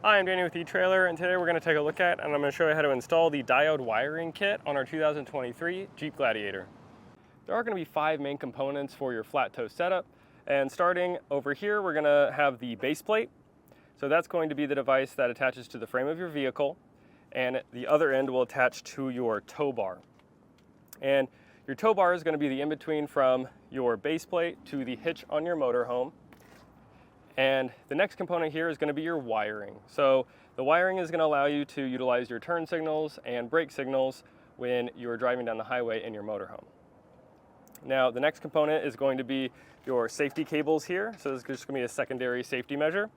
Hi, I'm Danny with etrailer, and today we're going to take a look at, and I'm going to show you how to install the diode wiring kit on our 2023 Jeep Gladiator. There are going to be 5 main components for your flat toe setup, and starting over here, we're going to have the base plate. So that's going to be the device that attaches to the frame of your vehicle, and the other end will attach to your tow bar. And your tow bar is going to be the in-between from your base plate to the hitch on your motorhome. And the next component here is going to be your wiring. So the wiring is going to allow you to utilize your turn signals and brake signals when you're driving down the highway in your motorhome. Now the next component is going to be your safety cables here. So this is just going to be a secondary safety measure.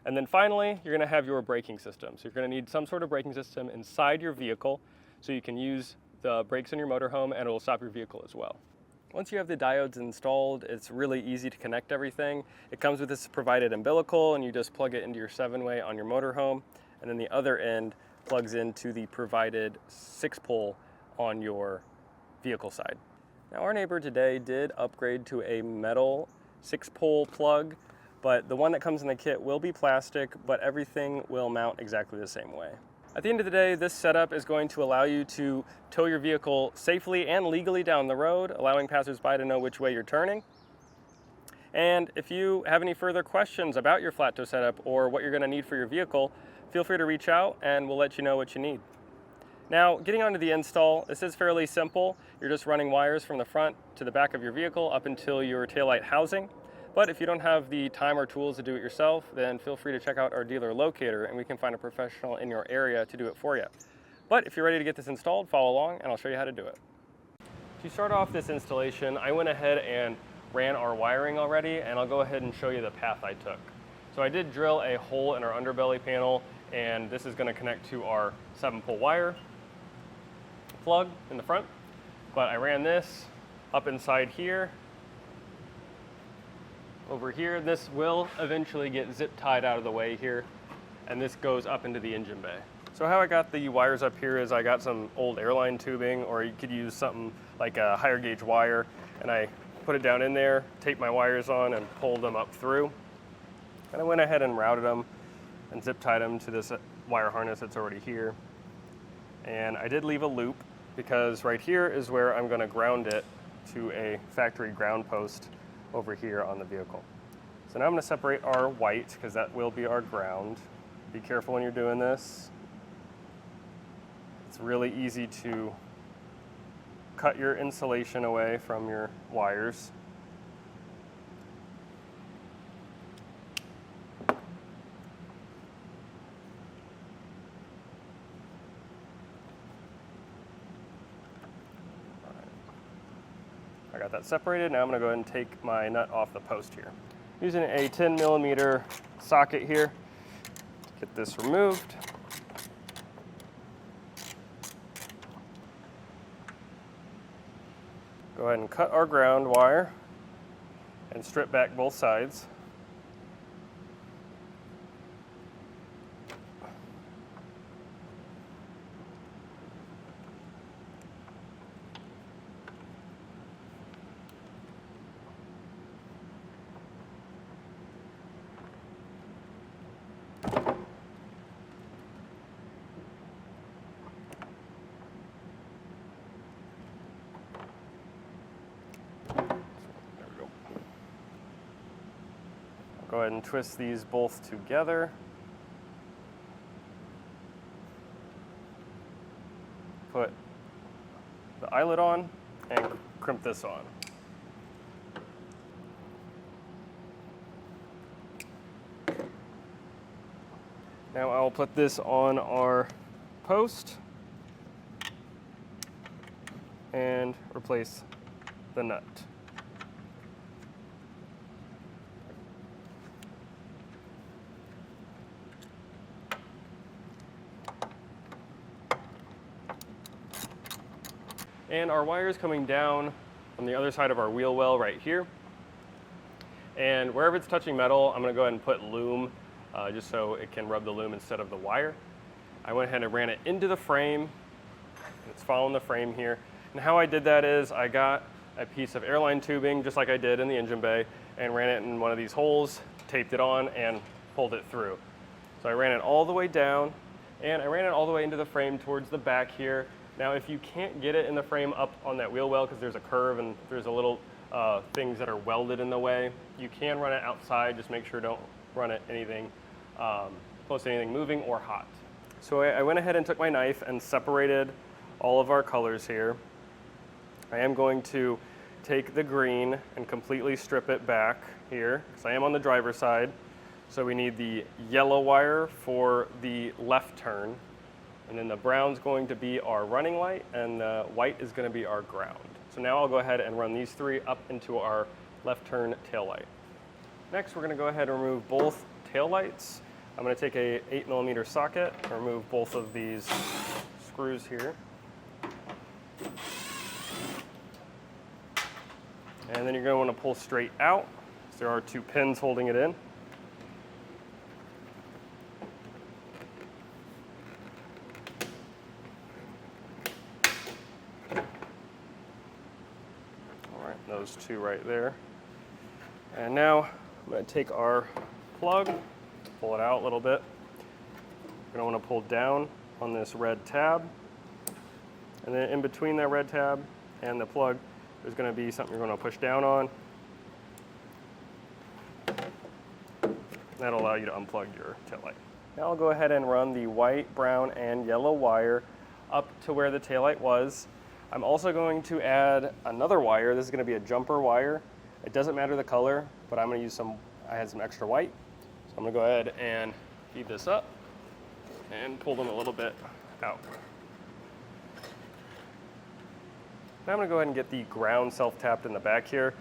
And then finally, you're going to have your braking system. So you're going to need some sort of braking system inside your vehicle so you can use the brakes in your motorhome and it will stop your vehicle as well. Once you have the diodes installed, it's really easy to connect everything. It comes with this provided umbilical, and you just plug it into your 7-way on your motorhome, and then the other end plugs into the provided 6-pole on your vehicle side. Now our neighbor today did upgrade to a metal 6-pole plug, but the one that comes in the kit will be plastic, but everything will mount exactly the same way. At the end of the day, this setup is going to allow you to tow your vehicle safely and legally down the road, allowing passersby to know which way you're turning. And if you have any further questions about your flat tow setup or what you're going to need for your vehicle, feel free to reach out and we'll let you know what you need. Now, getting onto the install, this is fairly simple. You're just running wires from the front to the back of your vehicle up until your taillight housing. But if you don't have the time or tools to do it yourself, then feel free to check out our dealer locator and we can find a professional in your area to do it for you. But if you're ready to get this installed, follow along and I'll show you how to do it. To start off this installation, I went ahead and ran our wiring already, and I'll go ahead and show you the path I took. So I did drill a hole in our underbelly panel, and this is going to connect to our 7-pole wire plug in the front. But I ran this up inside here. Over here, this will eventually get zip tied out of the way here, and this goes up into the engine bay. So how I got the wires up here is I got some old airline tubing, or you could use something like a higher gauge wire, and I put it down in there, taped my wires on, and pulled them up through. And I went ahead and routed them and zip tied them to this wire harness that's already here. And I did leave a loop because right here is where I'm going to ground it to a factory ground post over here on the vehicle. So now I'm going to separate our white because that will be our ground. Be careful when you're doing this. It's really easy to cut your insulation away from your wires. I got that separated. Now I'm going to go ahead and take my nut off the post here. Using a 10mm socket here to get this removed. Go ahead and cut our ground wire and strip back both sides. Go ahead and twist these both together. Put the eyelet on and crimp this on. Now I'll put this on our post and replace the nut. And our wire is coming down on the other side of our wheel well right here. And wherever it's touching metal, I'm going to go ahead and put loom just so it can rub the loom instead of the wire. I went ahead and ran it into the frame. It's following the frame here. And how I did that is I got a piece of airline tubing, just like I did in the engine bay, and ran it in one of these holes, taped it on, and pulled it through. So I ran it all the way down, and I ran it all the way into the frame towards the back here. Now if you can't get it in the frame up on that wheel well because there's a curve and there's a little things that are welded in the way, you can run it outside. Just make sure don't run it anything close to anything moving or hot. So I went ahead and took my knife and separated all of our colors here. I am going to take the green and completely strip it back here because I am on the driver's side. So we need the yellow wire for the left turn, and then the brown's going to be our running light, and the white is going to be our ground. So now I'll go ahead and run these three up into our left turn tail light. Next, we're going to go ahead and remove both tail lights. I'm going to take a 8mm socket and remove both of these screws here. And then you're going to want to pull straight out. There are 2 pins holding it in. All right, those 2 right there. And now I'm going to take our plug, pull it out a little bit. You're going to want to pull down on this red tab. And then in between that red tab and the plug, there's going to be something you're going to push down on. That'll allow you to unplug your taillight. Now I'll go ahead and run the white, brown, and yellow wire up to where the taillight was. I'm also going to add another wire. This is going to be a jumper wire. It doesn't matter the color, but I'm going to use I had some extra white. So I'm going to go ahead and feed this up and pull them a little bit out. Now I'm going to go ahead and get the ground self-tapped in the back here.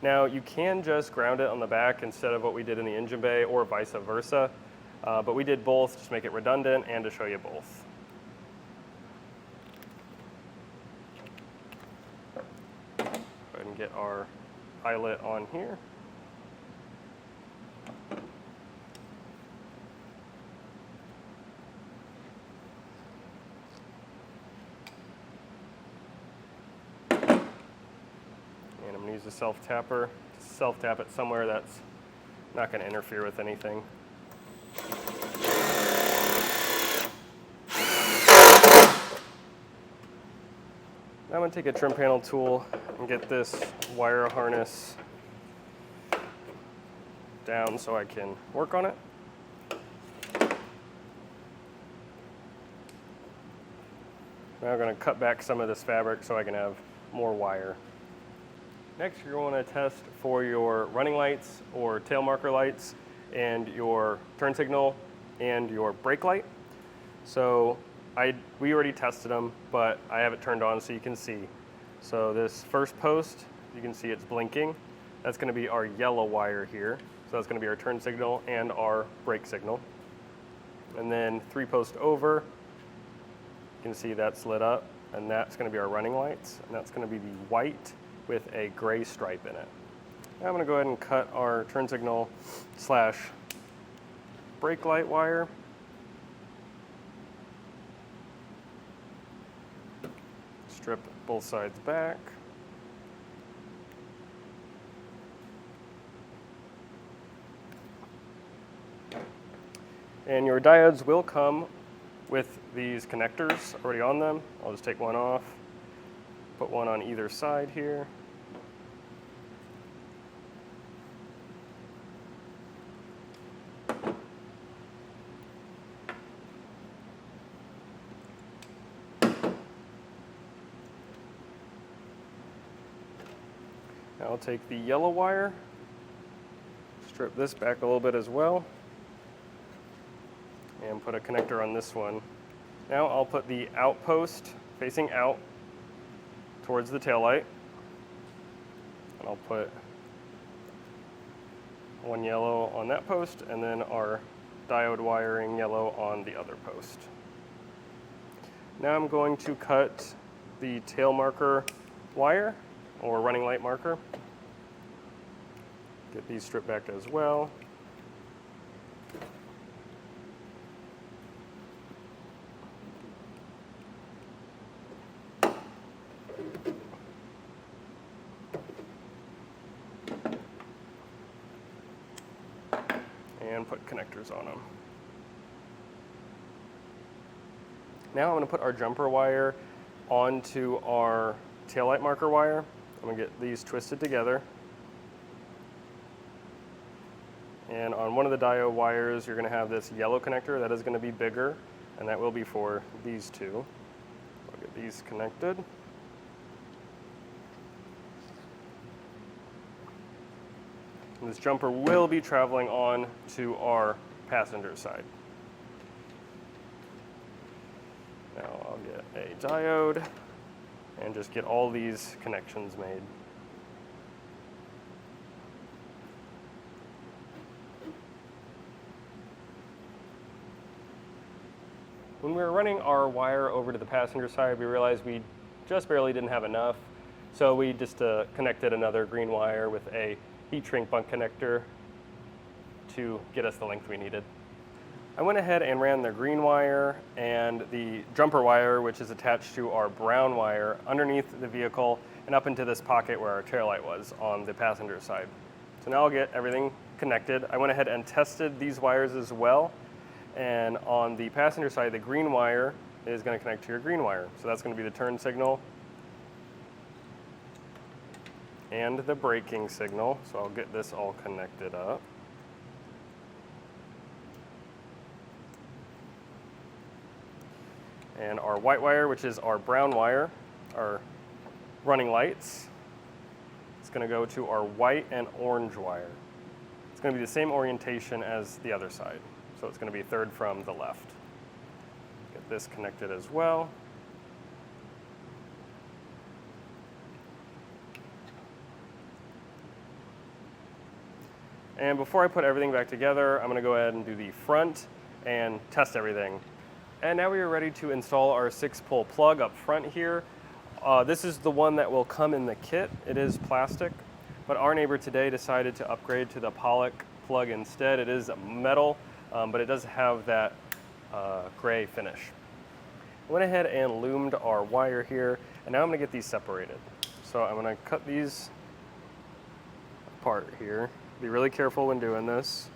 Now you can just ground it on the back instead of what we did in the engine bay, or vice versa, but we did both just to make it redundant and to show you both. Go ahead and get our eyelet on here. Use the self-tapper to self-tap it somewhere that's not going to interfere with anything. Now I'm going to take a trim panel tool and get this wire harness down so I can work on it. Now I'm going to cut back some of this fabric so I can have more wire. Next, you're going to test for your running lights or tail marker lights and your turn signal and your brake light. So we already tested them, but I have it turned on so you can see. So this first post, you can see it's blinking. That's going to be our yellow wire here. So that's going to be our turn signal and our brake signal. And then 3 posts over, you can see that's lit up, and that's going to be our running lights, and that's going to be the white with a gray stripe in it. Now I'm going to go ahead and cut our turn signal / brake light wire. Strip both sides back. And your diodes will come with these connectors already on them. I'll just take one off. Put one on either side here. Now I'll take the yellow wire, strip this back a little bit as well, and put a connector on this one. Now I'll put the outpost facing out towards the taillight, and I'll put one yellow on that post and then our diode wiring yellow on the other post. Now I'm going to cut the tail marker wire or running light marker. Get these stripped back as well. And put connectors on them. Now I'm going to put our jumper wire onto our taillight marker wire. I'm going to get these twisted together. And on one of the diode wires, you're going to have this yellow connector that is going to be bigger, and that will be for these two. I'll get these connected. And this jumper will be traveling on to our passenger side. Now I'll get a diode and just get all these connections made. When we were running our wire over to the passenger side, we realized we just barely didn't have enough. So we just connected another green wire with a heat shrink bunk connector to get us the length we needed. I went ahead and ran the green wire and the jumper wire, which is attached to our brown wire, underneath the vehicle and up into this pocket where our taillight was on the passenger side. So now I'll get everything connected. I went ahead and tested these wires as well. And on the passenger side, the green wire is going to connect to your green wire. So that's going to be the turn signal and the braking signal. So I'll get this all connected up. And our white wire, which is our brown wire, our running lights, it's going to go to our white and orange wire. It's going to be the same orientation as the other side. So it's going to be third from the left. Get this connected as well. And before I put everything back together, I'm going to go ahead and do the front and test everything. And now we are ready to install our 6-pole plug up front here. This is the one that will come in the kit. It is plastic, but our neighbor today decided to upgrade to the Pollock plug instead. It is metal, but it does have that gray finish. I went ahead and loomed our wire here, and now I'm going to get these separated. So I'm going to cut these apart here. Be really careful when doing this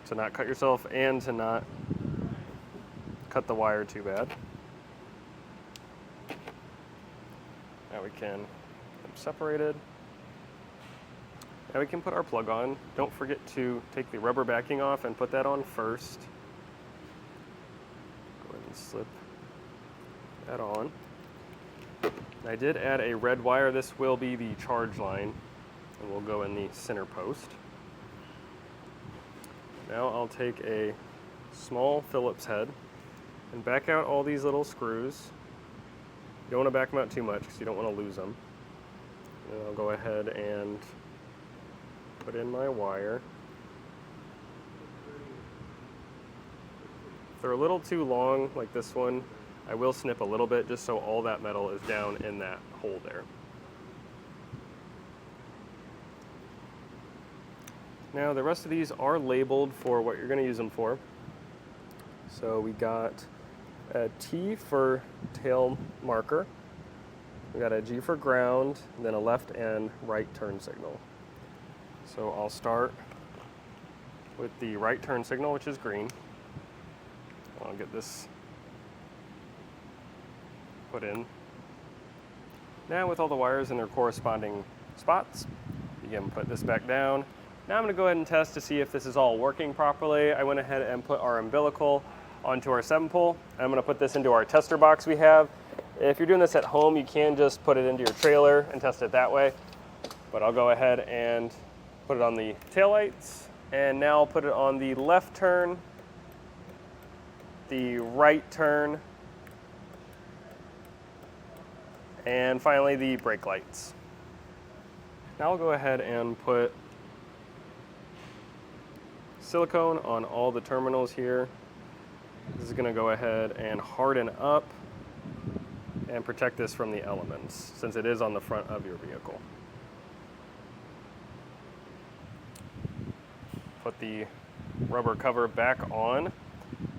to not cut yourself and to not cut the wire too bad. Now we can get them separated. Now we can put our plug on. Don't forget to take the rubber backing off and put that on first. Go ahead and slip that on. I did add a red wire. This will be the charge line, and will go in the center post. Now I'll take a small Phillips head and back out all these little screws. You don't want to back them out too much because you don't want to lose them. And I'll go ahead and put in my wire. If they're a little too long, like this one, I will snip a little bit just so all that metal is down in that hole there. Now the rest of these are labeled for what you're going to use them for. So we got a T for tail marker, we got a G for ground, and then a left and right turn signal. So I'll start with the right turn signal, which is green. I'll get this put in. Now with all the wires in their corresponding spots, again, put this back down. Now I'm going to go ahead and test to see if this is all working properly. I went ahead and put our umbilical onto our 7-pole. I'm going to put this into our tester box we have. If you're doing this at home, you can just put it into your trailer and test it that way. But I'll go ahead and put it on the taillights. And now I'll put it on the left turn, the right turn, and finally the brake lights. Now I'll go ahead and put silicone on all the terminals here. This is going to go ahead and harden up and protect this from the elements since it is on the front of your vehicle. Put the rubber cover back on,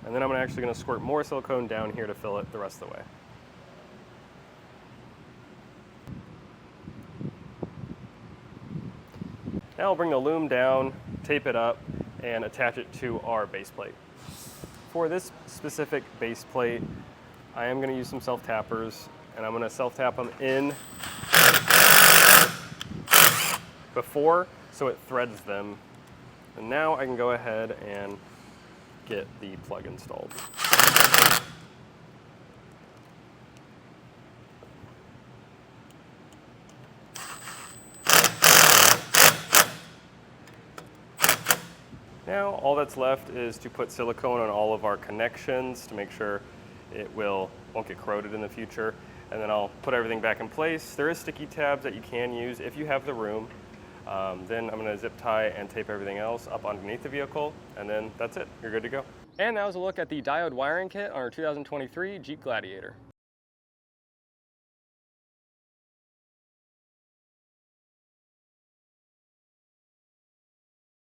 and then I'm actually going to squirt more silicone down here to fill it the rest of the way. Now I'll bring the loom down, tape it up, and attach it to our base plate. For this specific base plate, I am going to use some self-tappers, and I'm going to self-tap them in before so it threads them. And now I can go ahead and get the plug installed. Now all that's left is to put silicone on all of our connections to make sure it won't get corroded in the future. And then I'll put everything back in place. There is sticky tabs that you can use if you have the room. Then I'm going to zip tie and tape everything else up underneath the vehicle, and then that's it. You're good to go. And that was a look at the diode wiring kit on our 2023 Jeep Gladiator.